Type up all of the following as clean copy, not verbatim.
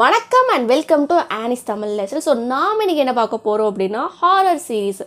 வணக்கம் and welcome to anistamillifestyle. So நாம் இன்றைக்கி என்ன பார்க்க போகிறோம் அப்படின்னா ஹாரர் சீரீஸ்.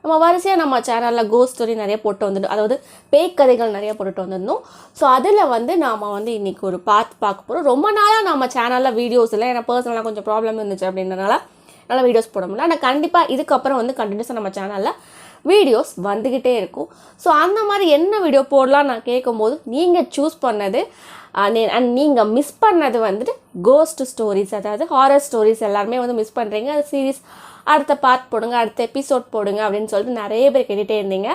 நம்ம வரிசையாக நம்ம சேனலில் கோஸ்ட் ஸ்டோரி நிறைய போட்டு வந்துட்டோம், அதாவது பேய் கதைகள் நிறைய போட்டுட்டு வந்திருந்தோம். ஸோ அதில் நாம் இன்றைக்கி ஒரு பார்க்க போகிறோம். ரொம்ப நாளாக நம்ம சேனலில் வீடியோஸ் இல்லை, ஏன்னா பர்சனலாக கொஞ்சம் ப்ராப்ளம் இருந்துச்சு அப்படின்றனால நல்லா வீடியோஸ் போட முடியல. ஆனால் கண்டிப்பாக இதுக்கப்புறம் கண்டினியூஸாக நம்ம சேனலில் வீடியோஸ் வந்துக்கிட்டே இருக்கும். ஸோ அந்த மாதிரி என்ன வீடியோ போடலாம் நான் கேட்கும்போது நீங்கள் சூஸ் பண்ணது அண்ட் நீங்கள் மிஸ் பண்ணது கோஸ்ட் ஸ்டோரிஸ், அதாவது ஹாரர் ஸ்டோரிஸ் எல்லாருமே மிஸ் பண்ணுறீங்க. அது சீரீஸ் அடுத்த பார்ட் போடுங்க, அடுத்த எபிசோட் போடுங்க அப்படின்னு சொல்லிட்டு நிறைய பேர் கேட்டுகிட்டே இருந்தீங்க.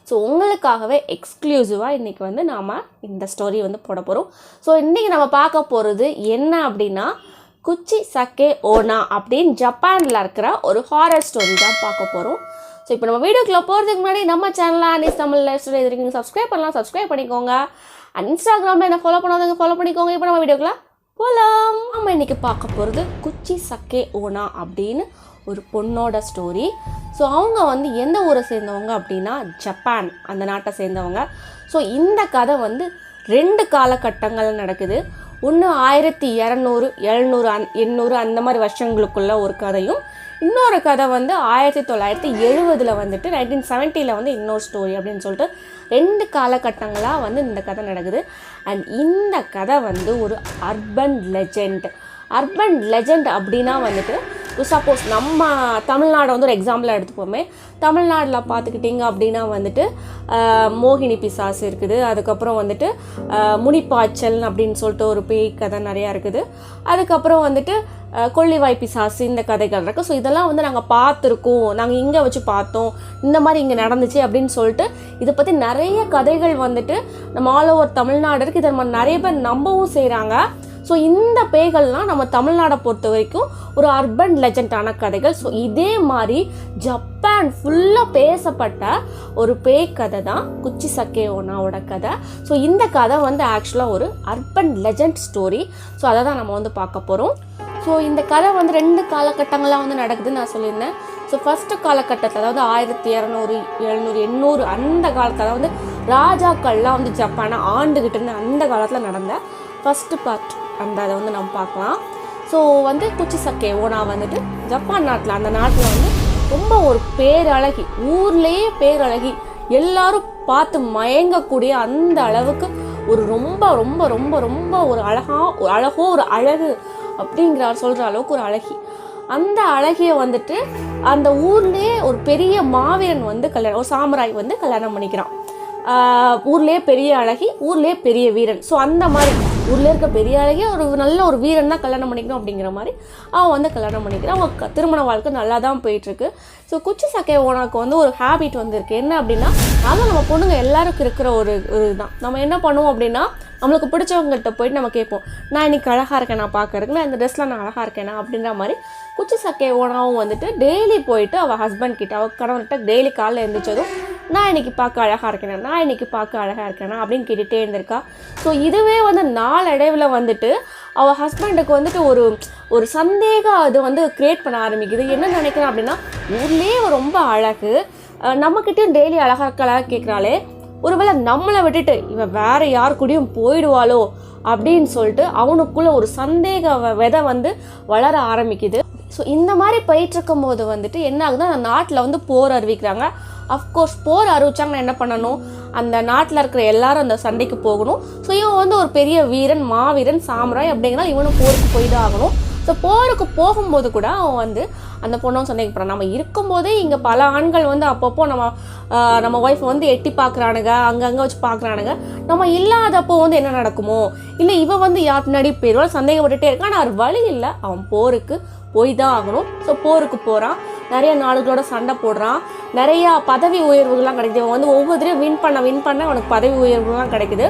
ஸோ உங்களுக்காகவே எக்ஸ்க்ளூசிவாக இன்றைக்கி நாம் இந்த ஸ்டோரி போட போகிறோம். ஸோ இன்றைக்கி நம்ம பார்க்க போகிறது என்ன அப்படின்னா குச்சிசக்கே ஓனா அப்படின்னு ஜப்பானில் இருக்கிற ஒரு ஹாரர் ஸ்டோரி தான் பார்க்க போகிறோம். ஸோ இப்போ நம்ம வீடியோக்குள்ளே போகிறதுக்கு முன்னாடி நம்ம சேனலில் anistamillifestyle இருக்கீங்க, சப்ஸ்கிரைப் பண்ணலாம், சப்ஸ்கிரைப் பண்ணிக்கோங்க. அண்ட் இன்ஸ்டாகிராமில் என்ன ஃபாலோ பண்ணாதவங்க ஃபாலோ பண்ணிக்கோங்க. இப்போ நம்ம வீடியோக்குள்ளே போகலாம். நம்ம இன்றைக்கி பார்க்க போகிறது குச்சிசக்கே ஓனா அப்படின்னு ஒரு பொண்ணோட ஸ்டோரி. ஸோ அவங்க எந்த ஊரை சேர்ந்தவங்க அப்படின்னா ஜப்பான், அந்த நாட்டை சேர்ந்தவங்க. ஸோ இந்த கதை 2 காலகட்டங்கள் நடக்குது. ஒன்று 1200, 700, 800 அந்த மாதிரி வருஷங்களுக்குள்ள ஒரு கதையும், இன்னொரு கதை 1970 1970 இன்னொரு ஸ்டோரி அப்படின்னு சொல்லிட்டு 2 காலகட்டங்களாக இந்த கதை நடக்குது. அண்ட் இந்த கதை ஒரு அர்பன் லெஜெண்ட். அர்பன் லெஜெண்ட் அப்படின்னா சப்போஸ் நம்ம தமிழ்நாடு ஒரு எக்ஸாம்பிளாக எடுத்துப்போமே. தமிழ்நாட்டில் பார்த்துக்கிட்டிங்க அப்படின்னா மோகினி பிசாசு இருக்குது. அதுக்கப்புறம் முனிப்பாய்ச்சல் அப்படின்னு சொல்லிட்டு ஒரு பேய் கதை நிறையா இருக்குது. அதுக்கப்புறம் கொள்ளிவாய் பிசாசு இந்த கதைகள் இருக்குது. ஸோ இதெல்லாம் நாங்கள் பார்த்துருக்கோம், நாங்கள் இங்கே வச்சு பார்த்தோம், இந்த மாதிரி இங்கே நடந்துச்சு அப்படின்னு சொல்லிட்டு இதை பற்றி நிறைய கதைகள் நம்ம ஆல் ஓவர் தமிழ்நாடு இருக்குது. இதை நம்ம நிறைய பேர் நம்பவும் செய்கிறாங்க. ஸோ இந்த பேய்கள்லாம் நம்ம தமிழ்நாடை பொறுத்த வரைக்கும் ஒரு அர்பன் லெஜெண்டான கதைகள். ஸோ இதே மாதிரி ஜப்பான் ஃபுல்லாக பேசப்பட்ட ஒரு பேய் கதை தான் குச்சிசக்கே ஓனாவோட கதை. ஸோ இந்த கதை ஆக்சுவலாக ஒரு அர்பன் லெஜெண்ட் ஸ்டோரி. ஸோ அதை தான் நம்ம பார்க்க போகிறோம். ஸோ இந்த கதை 2 காலகட்டங்களாக நடக்குதுன்னு நான் சொல்லியிருந்தேன். ஸோ ஃபஸ்ட்டு காலகட்டத்தில், அதாவது 1200, 700, 800 அந்த காலத்தில், அதாவது ராஜாக்கள்லாம் ஜப்பானை ஆண்டுகிட்டு இருந்த அந்த காலத்தில் நடந்த ஃபஸ்ட்டு பார்ட் அதை நம்ம பார்க்கலாம். ஸோ குச்சிசக்கே ஓனா ஜப்பான் நாட்டில், அந்த நாட்டில் ரொம்ப ஒரு பேரழகி, ஊர்லேயே பேரழகி, எல்லாரும் பார்த்து மயங்கக்கூடிய அந்த அளவுக்கு ஒரு ரொம்ப ரொம்ப ரொம்ப ரொம்ப ஒரு அழகோ ஒரு அழகு அப்படிங்கிற சொல்கிற அளவுக்கு ஒரு அழகி. அந்த அழகியை அந்த ஊர்லேயே ஒரு பெரிய மாவீரன் கல்யாணம், ஒரு சாமுராய் கல்யாணம் பண்ணிக்கிறான். ஊர்லேயே பெரிய அழகி, ஊர்லேயே பெரிய வீரன். ஸோ அந்த மாதிரி ஊரில் இருக்க பெரிய அழகி ஒரு நல்ல ஒரு வீரன் தான் கல்யாணம் பண்ணிக்கணும் அப்படிங்கிற மாதிரி அவன் கல்யாணம் பண்ணிக்கிறான். அவங்க திருமண வாழ்க்கை நல்லா தான் போயிட்டுருக்கு. ஸோ குச்சிசக்கே ஓனாக்கு ஒரு ஹேபிட் இருக்குது. என்ன அப்படின்னா, அதான் நம்ம பொண்ணுங்க எல்லாருக்கும் இருக்கிற ஒரு இதுதான். நம்ம என்ன பண்ணுவோம் அப்படின்னா, நம்மளுக்கு பிடிச்சவங்கள்ட்ட போயிட்டு நம்ம கேட்போம், நான் இன்னைக்கு அழகாக இருக்கேன், நான் பார்க்கறதுக்கு, நான் இந்த ட்ரெஸ்ஸில் நான் அழகாக இருக்கேனா அப்படின்ற மாதிரி. குச்சிசக்கே ஓனாவும் டெய்லி போயிட்டு அவள் ஹஸ்பண்ட் கிட்ட, அவள் கணவன்கிட்ட டெய்லி காலையில் எழுந்திரிச்சதும், நான் இன்னைக்கு பார்க்க அழகாக இருக்கேனா, நான் இன்னைக்கு பார்க்க அழகாக இருக்கேனா அப்படின்னு கேட்டுகிட்டே இருந்திருக்கா. ஸோ இதுவே நாளடைவில் அவள் ஹஸ்பண்டுக்கு ஒரு சந்தேகம் அது கிரியேட் பண்ண ஆரம்பிக்குது. என்ன நினைக்கிறேன் அப்படின்னா, ஊர்லேயே ரொம்ப அழகு, நம்மக்கிட்டையும் டெய்லி அழகாக கேட்குறாளே, ஒருவேளை நம்மளை விட்டுட்டு இவன் வேற யார் கூடயும் போயிடுவாளோ அப்படின்னு சொல்லிட்டு அவனுக்குள்ள ஒரு சந்தேக விதை வளர ஆரம்பிக்குது. ஸோ இந்த மாதிரி போயிட்டுருக்கும் போது என்ன ஆகுதுன்னா, அந்த நாட்டில் போர் அறிவிக்கிறாங்க. அஃப்கோர்ஸ் போர் அறிவிச்சாங்கன்னா என்ன பண்ணணும், அந்த நாட்டில் இருக்கிற எல்லாரும் அந்த சண்டைக்கு போகணும். ஸோ இவன் ஒரு பெரிய வீரன், மாவீரன், சாமுராய் அப்படிங்கிறனால இவனும் போருக்கு போய்தான் ஆகணும். ஸோ போருக்கு போகும்போது கூட அவன் அந்த பொண்ணும் சண்டைக்கு போகிறான். நம்ம இருக்கும்போதே இங்கே பல ஆண்கள் அப்பப்போ நம்ம ஒய்ஃபை எட்டி பார்க்குறானுங்க, அங்கங்கே வச்சு பார்க்குறானுங்க. நம்ம இல்லாதப்போ என்ன நடக்குமோ, இல்லை இவன் யார் முன்னாடி போயிடுவாள் சந்தேகப்பட்டுட்டே இருக்கான். ஆனால் அது வழி இல்லை, அவன் போருக்கு போய் தான் ஆகணும். ஸோ போருக்கு போகிறான், நிறைய நாடுகளோட சண்டை போடுறான், நிறையா பதவி உயர்வுகள்லாம் கிடைக்குது. அவன் ஒவ்வொருத்தரையும் வின் பண்ண அவனுக்கு பதவி உயர்வுலாம் கிடைக்குது.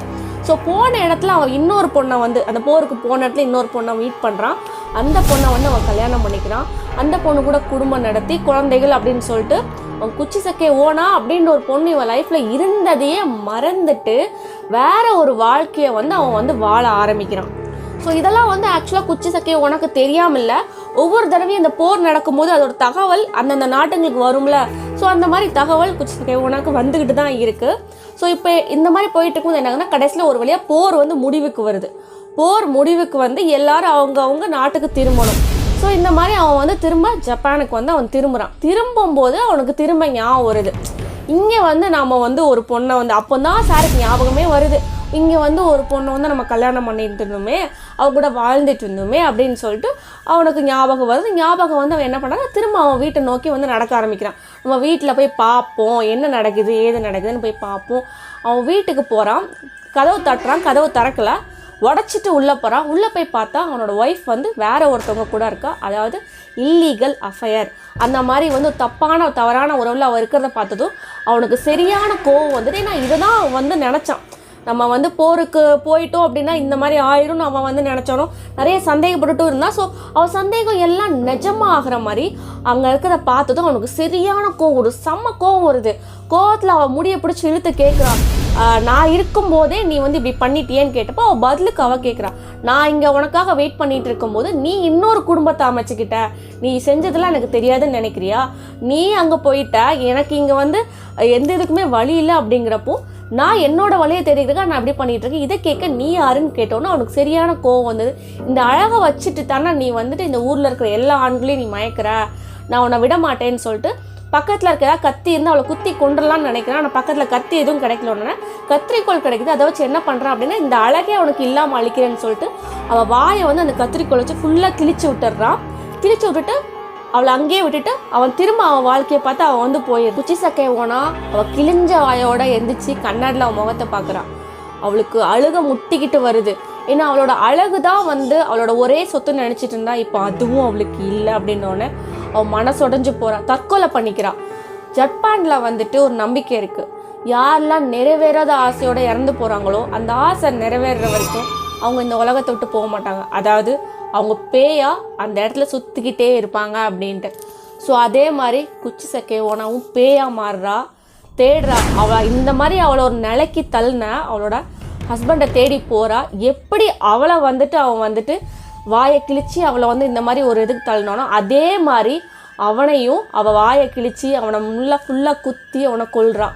ஸோ போன இடத்துல அவன் இன்னொரு பொண்ணை அந்த போருக்கு போன இடத்துல இன்னொரு பொண்ணை மீட் பண்ணுறான். அந்த பொண்ணை அவன் கல்யாணம் பண்ணிக்கிறான். அந்த பொண்ணு கூட குடும்பம் நடத்தி குழந்தைகள் அப்படின்னு சொல்லிட்டு அவன் குச்சிசக்கே ஓனா அப்படின்ற ஒரு பொண்ணு இவன் லைஃப்பில் இருந்ததையே மறந்துட்டு வேற ஒரு வாழ்க்கையை அவன் வாழ ஆரம்பிக்கிறான். ஸோ இதெல்லாம் ஆக்சுவலாக குச்சிசக்கே ஓனாக்கு தெரியாமல் இல்லை. ஒவ்வொரு தடவையும் இந்த போர் நடக்கும்போது அதோட தகவல் அந்தந்த நாட்டுங்களுக்கு வரும்ல. ஸோ அந்த மாதிரி தகவல் குச்சிசக்கே ஓனாக்கு வந்துக்கிட்டு தான் இருக்குது. ஸோ இப்போ இந்த மாதிரி போயிட்டு இருக்கும்போது என்ன ஆகுதுன்னா, கடைசியில் ஒரு வழியாக போர் முடிவுக்கு வருது. போர் முடிவுக்கு வந்து எல்லாரும் அவங்க நாட்டுக்கு திரும்பணும். ஸோ இந்த மாதிரி அவன் வந்து திரும்ப ஜப்பானுக்கு வந்து அவன் திரும்பும்போது அவனுக்கு திரும்ப ஞாபகம் வருது. இங்கே வந்து நம்ம வந்து ஒரு பொண்ணை வந்து அப்போ தான் சாருக்கு ஞாபகமே வருது, இங்கே வந்து ஒரு பொண்ணை வந்து நம்ம கல்யாணம் பண்ணிட்டு இருந்தோமே, அவ கூட வாழ்ந்துட்டு இருந்தோமே அப்படின்னு சொல்லிட்டு அவனுக்கு ஞாபகம் வருது. ஞாபகம் வந்து அவன் என்ன பண்ணுறான், திரும்ப அவன் வீட்டை நோக்கி வந்து நடக்க ஆரம்பிக்கிறான். நம்ம வீட்டில் போய் பார்ப்போம், என்ன நடக்குது ஏது நடக்குதுன்னு போய் பார்ப்போம். அவன் வீட்டுக்கு போகிறான், கதவு தட்டுறான், கதவு திறக்கலை, உடச்சிட்டு உள்ளே போகிறான். உள்ளே போய் பார்த்தா அவனோட ஒய்ஃப் வந்து வேற ஒருத்தவங்க கூட இருக்கா. அதாவது இல்லீகல் அஃபையர், அந்த மாதிரி வந்து தவறான உறவில் அவள் இருக்கிறத பார்த்ததும் அவனுக்கு சரியான கோவம் வந்துட்டு. ஏன்னா இதை தான் வந்து நினச்சான், நம்ம வந்து போருக்கு போயிட்டோம் அப்படின்னா இந்த மாதிரி ஆயிரும் அவன் வந்து நினச்சாலும் நிறைய சந்தேகப்பட்டுட்டும் இருந்தான். ஸோ அவன் சந்தேகம் எல்லாம் நிஜமாக ஆகிற மாதிரி அங்கே இருக்கிறத பார்த்ததும் அவனுக்கு சரியான கோவம், ஒரு செம்ம கோவம் வருது. கோவத்தில் அவன் முடியை பிடிச்சி இழுத்து கேட்குறான், நான் இருக்கும்போதே நீ வந்து இப்படி பண்ணிட்டியேன்னு கேட்டப்போ அவள் பதிலுக்கு அவள் கேட்குறான், நான் இங்கே உனக்காக வெயிட் பண்ணிட்டு இருக்கும்போது நீ இன்னொரு குடும்பத்தை அமைச்சுக்கிட்ட, நீ செஞ்சதெல்லாம் எனக்கு தெரியாதுன்னு நினைக்கிறியா, நீ அங்கே போயிட்ட, எனக்கு இங்கே வந்து எந்த இதுக்குமே வழி இல்லை அப்படிங்கிறப்போ நான் என்னோட வழியை தெரியுறதுக்காக நான் அப்படி பண்ணிட்டு இருக்கேன், இதை கேட்க நீ யாருன்னு கேட்டோன்னா அவனுக்கு சரியான கோவம் வந்தது. இந்த அழகை வச்சுட்டு தானே நீ வந்துட்டு இந்த ஊரில் இருக்கிற எல்லா ஆண்களையும் நீ மயக்கிற, நான் உன்னை விட மாட்டேன்னு சொல்லிட்டு பக்கத்தில் இருக்க கத்தி இருந்து அவளை குத்தி கொண்டுலான்னு நினைக்கிறான். ஆனால் பக்கத்தில் கத்தி எதுவும் கிடைக்கல. உடனே கத்திரிக்கோள் கிடைக்குது, அதை வச்சு என்ன பண்ணுறான் அப்படின்னா இந்த அழகே அவனுக்கு இல்லாமல் அழிக்கிறேன்னு சொல்லிட்டு அவள் வாயை வந்து அந்த கத்திரிக்கோள் வச்சு ஃபுல்லாக கிழிச்சு விட்டுறான். கிழிச்சு விட்டுட்டு அவளை அங்கேயே விட்டுட்டு அவன் திரும்ப அவன் வாழ்க்கையை பார்த்து அவன் வந்து போயிடுறான். குச்சிசக்கே ஓனா அவள் கிழிஞ்ச வாயோட எந்திரிச்சு கண்ணாடியில் அவன் முகத்தை பார்க்குறான். அவளுக்கு அழுக முட்டிக்கிட்டு வருது. ஏன்னா அவளோட அழகு தான் வந்து அவளோட ஒரே சொத்துன்னு நினச்சிட்டு இருந்தா, இப்போ அதுவும் அவளுக்கு இல்லை அப்படின்னோடனே அவன் மனசொடைஞ்சு போகிறான், தற்கொலை பண்ணிக்கிறான். ஜப்பானில் வந்துட்டு ஒரு நம்பிக்கை இருக்குது, யாரெல்லாம் நிறைவேறாத ஆசையோடு இறந்து போகிறாங்களோ அந்த ஆசை நிறைவேறுற வரைக்கும் அவங்க இந்த உலகத்தை விட்டு போக மாட்டாங்க. அதாவது அவங்க பேயா அந்த இடத்துல சுற்றிக்கிட்டே இருப்பாங்க அப்படின்ட்டு. ஸோ அதே மாதிரி குச்சிசக்கே ஓனாவும் பேயா மாறுறா, தேடுறா. அவள் இந்த மாதிரி அவளை ஒரு நிலைக்கு தள்ளின அவளோட ஹஸ்பண்டை தேடி போகிறா. எப்படி அவளை வந்துட்டு அவன் வந்துட்டு வாயை கிழிச்சு அவளை வந்து இந்த மாதிரி ஒரு இதுக்கு தள்ளினானோ அதே மாதிரி அவனையும் அவள் வாயை கிழிச்சு அவனை ஃபுல்லாக குத்தி அவனை கொல்றான்.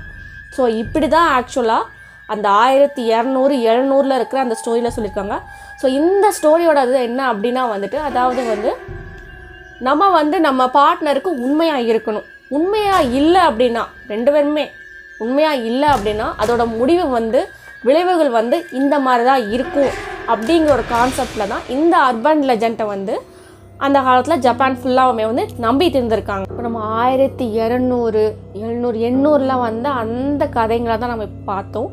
ஸோ இப்படி தான் ஆக்சுவலாக அந்த 1200-700 இருக்கிற அந்த ஸ்டோரியில் சொல்லியிருக்காங்க. ஸோ இந்த ஸ்டோரியோட அது என்ன அப்படின்னா வந்துட்டு, அதாவது வந்து நம்ம வந்து நம்ம பார்ட்னருக்கு உண்மையாக இருக்கணும். உண்மையாக இல்லை அப்படின்னா, ரெண்டு பேருமே உண்மையாக இல்லை அப்படின்னா அதோட முடிவு வந்து விளைவுகள் வந்து இந்த மாதிரி தான் இருக்கும் அப்படிங்கிற ஒரு கான்செப்டில் தான் இந்த அர்பன் லெஜெண்டை வந்து அந்த காலத்தில் ஜப்பான் ஃபுல்லாகவுமே வந்து நம்பிட்டு இருந்திருக்காங்க. இப்போ நம்ம 1200, 700, 800 வந்து அந்த கதைங்களை தான் நம்ம பார்த்தோம்.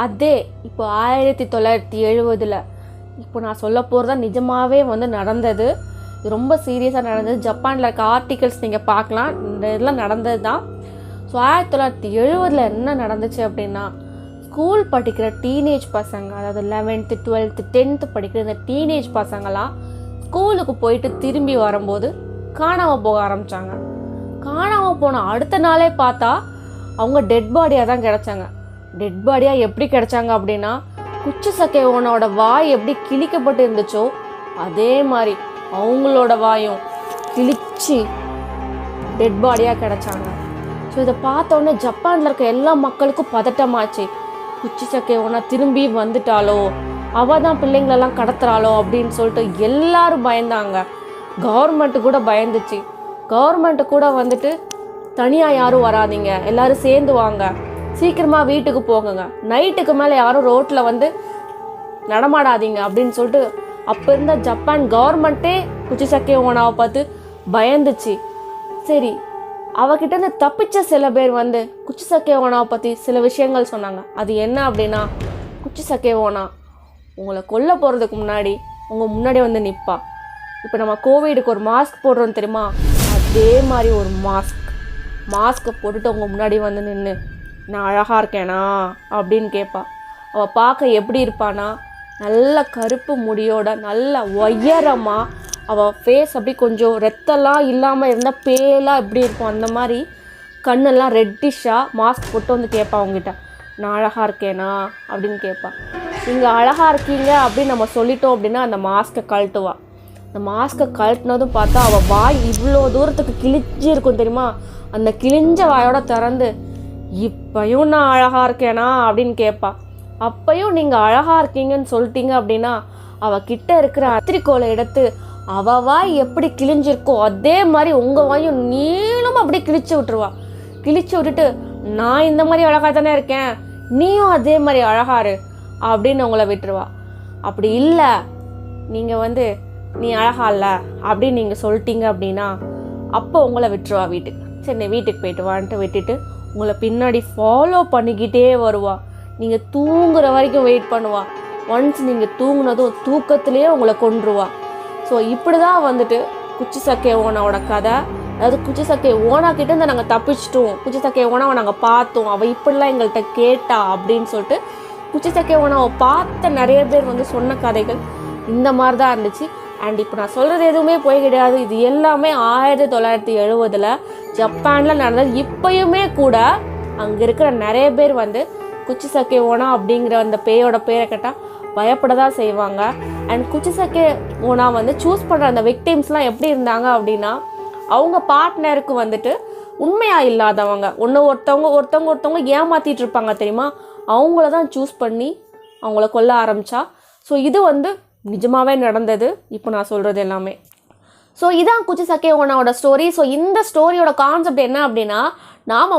அதே இப்போ 1970 இப்போ நான் சொல்ல போகிறதா நிஜமாகவே வந்து நடந்தது. ரொம்ப சீரியஸாக நடந்தது. ஜப்பானில் இருக்க ஆர்டிகல்ஸ் நீங்கள் பார்க்கலாம், இந்த இதெல்லாம் நடந்தது தான். ஸோ 1970 என்ன நடந்துச்சு அப்படின்னா, ஸ்கூல் படிக்கிற டீனேஜ் பசங்க, அதாவது 11th 12th 10th படிக்கிற இந்த டீனேஜ் பசங்களாம் ஸ்கூலுக்கு போயிட்டு திரும்பி வரும்போது காணாமல் போக ஆரம்பித்தாங்க. காணாமல் போன அடுத்த நாளே பார்த்தா அவங்க டெட் பாடியாக தான் கிடச்சாங்க. டெட் பாடியாக எப்படி கிடச்சாங்க அப்படின்னா, குச்சிசக்கே ஓனோட வாய் எப்படி கிழிக்கப்பட்டு இருந்துச்சோ அதே மாதிரி அவங்களோட வாயும் கிழிச்சு டெட் பாடியாக கிடச்சாங்க. ஸோ இதை பார்த்தோன்னே ஜப்பானில் இருக்க எல்லா மக்களுக்கும் பதட்டமாச்சு. குச்சிசக்கே ஓனா திரும்பி வந்துட்டாலோ, அவள் தான் பிள்ளைங்களெல்லாம் கடத்துறாளோ அப்படின்னு சொல்லிட்டு எல்லாரும் பயந்தாங்க. கவர்மெண்ட்டு கூட பயந்துச்சு. கவர்மெண்ட்டு கூட வந்துட்டு தனியாக யாரும் வராதிங்க, எல்லோரும் சேர்ந்து வாங்க, சீக்கிரமாக வீட்டுக்கு போகுங்க, நைட்டுக்கு மேலே யாரும் ரோட்டில் வந்து நடமாடாதீங்க அப்படின்னு சொல்லிட்டு அப்போ இருந்த ஜப்பான் கவர்மெண்ட்டே குச்சிசக்கே ஓனாவை பார்த்து பயந்துச்சு. சரி, அவகிட்ட இருந்து தப்பிச்ச சில பேர் வந்து குச்சிசக்கே ஓனாவை பற்றி சில விஷயங்கள் சொன்னாங்க. அது என்ன அப்படின்னா, குச்சிசக்கே ஓனா உங்களை கொல்ல போகிறதுக்கு முன்னாடி உங்கள் முன்னாடி வந்து நிற்பா. இப்போ நம்ம கோவிடுக்கு ஒரு மாஸ்க் போடுறோம் தெரியுமா, அதே மாதிரி ஒரு மாஸ்க்கை போட்டுட்டு உங்கள் முன்னாடி வந்து நின்று நான் அழகாக இருக்கேனா அப்படின்னு கேட்பா. அவள் பார்க்க எப்படி இருப்பானா, நல்ல கருப்பு முடியோட நல்ல உயரமாக, அவள் ஃபேஸ் அப்படி கொஞ்சம் ரத்தம்லாம் இல்லாமல் இருந்தால் பேலாக எப்படி இருக்கும் அந்த மாதிரி, கண்ணெல்லாம் ரெட்டிஷாக மாஸ்க் போட்டு வந்து கேட்பா அவங்ககிட்ட, நான் அழகாக இருக்கேனா அப்படின்னு கேட்பா. நீங்கள் அழகாக இருக்கீங்க அப்படின்னு நம்ம சொல்லிட்டோம் அப்படின்னா அந்த மாஸ்க்கை கழட்டுவா. அந்த மாஸ்க்கை கழட்டினதும் பார்த்தா அவள் வாய் இவ்வளோ தூரத்துக்கு கிழிஞ்சி இருக்கும் தெரியுமா, அந்த கிழிஞ்ச வாயோட திறந்து இப்பையும் நான் அழகாக இருக்கேனா அப்படின்னு கேட்பா. அப்பையும் நீங்கள் அழகாக இருக்கீங்கன்னு சொல்லிட்டீங்க அப்படின்னா அவகிட்ட இருக்கிற கத்திரிக்கோலை எடுத்து அவ வாய் எப்படி கிழிஞ்சிருக்கோ அதே மாதிரி உங்கள் வாயும் நீளமாக அப்படியே கிழிச்சு விட்டுருவா. கிழிச்சு விட்டுட்டு நான் இந்த மாதிரி அழகாக தானே இருக்கேன், நீயும் அதே மாதிரி அழகாரு அப்படின்னு உங்களை விட்டுருவா. அப்படி இல்லை, நீங்கள் நீ அழகா இல்லை அப்படின்னு நீங்கள் சொல்லிட்டீங்க அப்படின்னா அப்போ உங்களை விட்டுருவா வீட்டுக்கு. சரி நீ வீட்டுக்கு போயிட்டு வான்ட்டு விட்டுட்டு உங்களை பின்னாடி ஃபாலோ பண்ணிக்கிட்டே வருவா. நீங்கள் தூங்குற வரைக்கும் வெயிட் பண்ணுவா. ஒன்ஸ் நீங்கள் தூங்குனதும் தூக்கத்திலே உங்களை கொன்றுவா. ஸோ இப்படி தான் குச்சிசக்கே ஓனாவோட கதை. அதாவது குச்சிசக்கே ஓனா கிட்டேருந்து நாங்கள் தப்பிச்சிட்டோம், குச்சிசக்கே ஓனாவை நாங்கள் பார்த்தோம், அவள் இப்படிலாம் எங்கள்கிட்ட கேட்டா அப்படின்னு சொல்லிட்டு குச்சிசக்கே ஓனாவை பார்த்த நிறைய பேர் சொன்ன கதைகள் இந்த மாதிரி தான் இருந்துச்சு. அண்ட் இப்போ நான் சொல்கிறது எதுவுமே போய் கிடையாது. இது எல்லாமே 1970 ஜப்பானில் நடந்தது. இப்போயுமே கூட அங்கே இருக்கிற நிறைய பேர் குச்சிசக்கே ஓனா அப்படிங்கிற அந்த பேயோட பேரை கேட்டால் பயப்பட தான் செய்வாங்க. அண்ட் குச்சிசக்கே ஓனா சூஸ் பண்ணுற அந்த விக்டிம்ஸ்லாம் எப்படி இருந்தாங்க அப்படின்னா, அவங்க பார்ட்னருக்கு உண்மையாக இல்லாதவங்க, ஒருத்தவங்க ஏமாற்றிட்டு இருப்பாங்க தெரியுமா, அவங்கள தான் சூஸ் பண்ணி அவங்கள கொல்ல ஆரம்பித்தா. ஸோ இது நிஜமாகவே நடந்தது இப்போ நான் சொல்கிறது எல்லாமே. ஸோ இதான் குச்சிசக்கே ஓனாவோட ஸ்டோரி. ஸோ இந்த ஸ்டோரியோட கான்செப்ட் என்ன அப்படின்னா, நாம்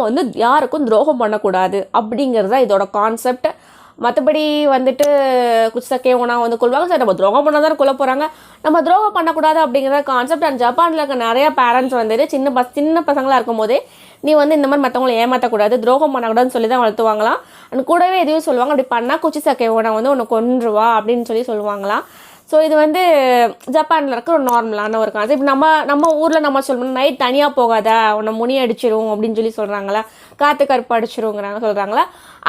யாருக்கும் துரோகம் பண்ணக்கூடாது அப்படிங்கிறது தான் இதோட கான்செப்ட். மற்றபடி குச்சிசக்கே ஓனா கொள்வாங்க. சரி நம்ம துரோகம் பண்ண தான் கொல்ல போகிறாங்க, நம்ம துரோகம் பண்ணக்கூடாது அப்படிங்கிற கான்செப்ட். அண்ட் ஜப்பானில் இருக்க நிறைய பேரண்ட்ஸ் சின்ன பசங்களாக இருக்கும் போதே நீ இந்த மாதிரி மற்றவங்களை ஏமாற்றக்கூடாது, துரோகம் பண்ணக்கூடாதுன்னு சொல்லி தான் வளர்த்துவாங்களாம். அண்ட் கூடவே எதுவும் சொல்லுவாங்க, அப்படி பண்ணால் குச்சிசக்கே ஓனா உன்னை கொன்றுவா அப்படின்னு சொல்லி சொல்லுவாங்களாம். ஸோ இது ஜப்பானில் இருக்க ஒரு நார்மலான ஒரு கான்செப்ட். நம்ம ஊரில் நம்ம சொல்லணும், நைட் தனியாக போகாத உன்னை முனி அடிச்சிடும் அப்படின்னு சொல்லி சொல்கிறாங்களா, காற்று கருப்பு அடிச்சிருங்கிறாங்க சொல்கிறாங்களா,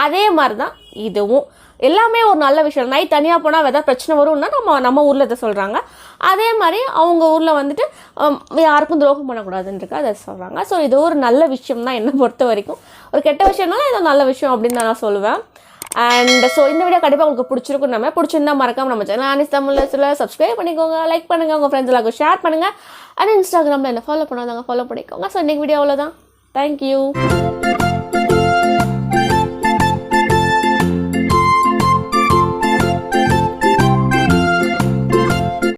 அதே மாதிரி தான் இதுவும். எல்லாமே ஒரு நல்ல விஷயம். நைட் தனியாக போனால் எதாவது பிரச்சனை வரும்னா நம்ம ஊரில் இதை சொல்கிறாங்க. அதே மாதிரி அவங்க ஊரில் யாருக்கும் துரோகம் பண்ணக்கூடாதுன்றிருக்கு அதை சொல்கிறாங்க. ஸோ இது ஒரு நல்ல விஷயம் தான் என்னை பொறுத்த வரைக்கும். ஒரு கெட்ட விஷயம்னாலும் இது நல்ல விஷயம் அப்படின்னு நான் சொல்லுவேன். அண்ட் ஸோ இந்த வீடியோ கண்டிப்பாக உங்களுக்கு பிடிச்சிருக்கும். பிடிச்சிருந்தா மறக்காமல் நம்ம சேனல் அனிஸ்டமில்லிஃபைஸ்டைல் சப்ஸ்கிரைப் பண்ணிக்கோங்க, லைக் பண்ணுங்கள், உங்கள் ஃப்ரெண்ட்ஸ் எல்லாருக்கும் ஷேர் பண்ணுங்கள். அண்ட் இன்ஸ்டாகிராமில் என்ன ஃபாலோ பண்ணாதாங்க ஃபாலோ பண்ணிக்கோங்க. ஸோ இன்றைக்கி வீடியோ அவ்வளோதான். தேங்க்யூ.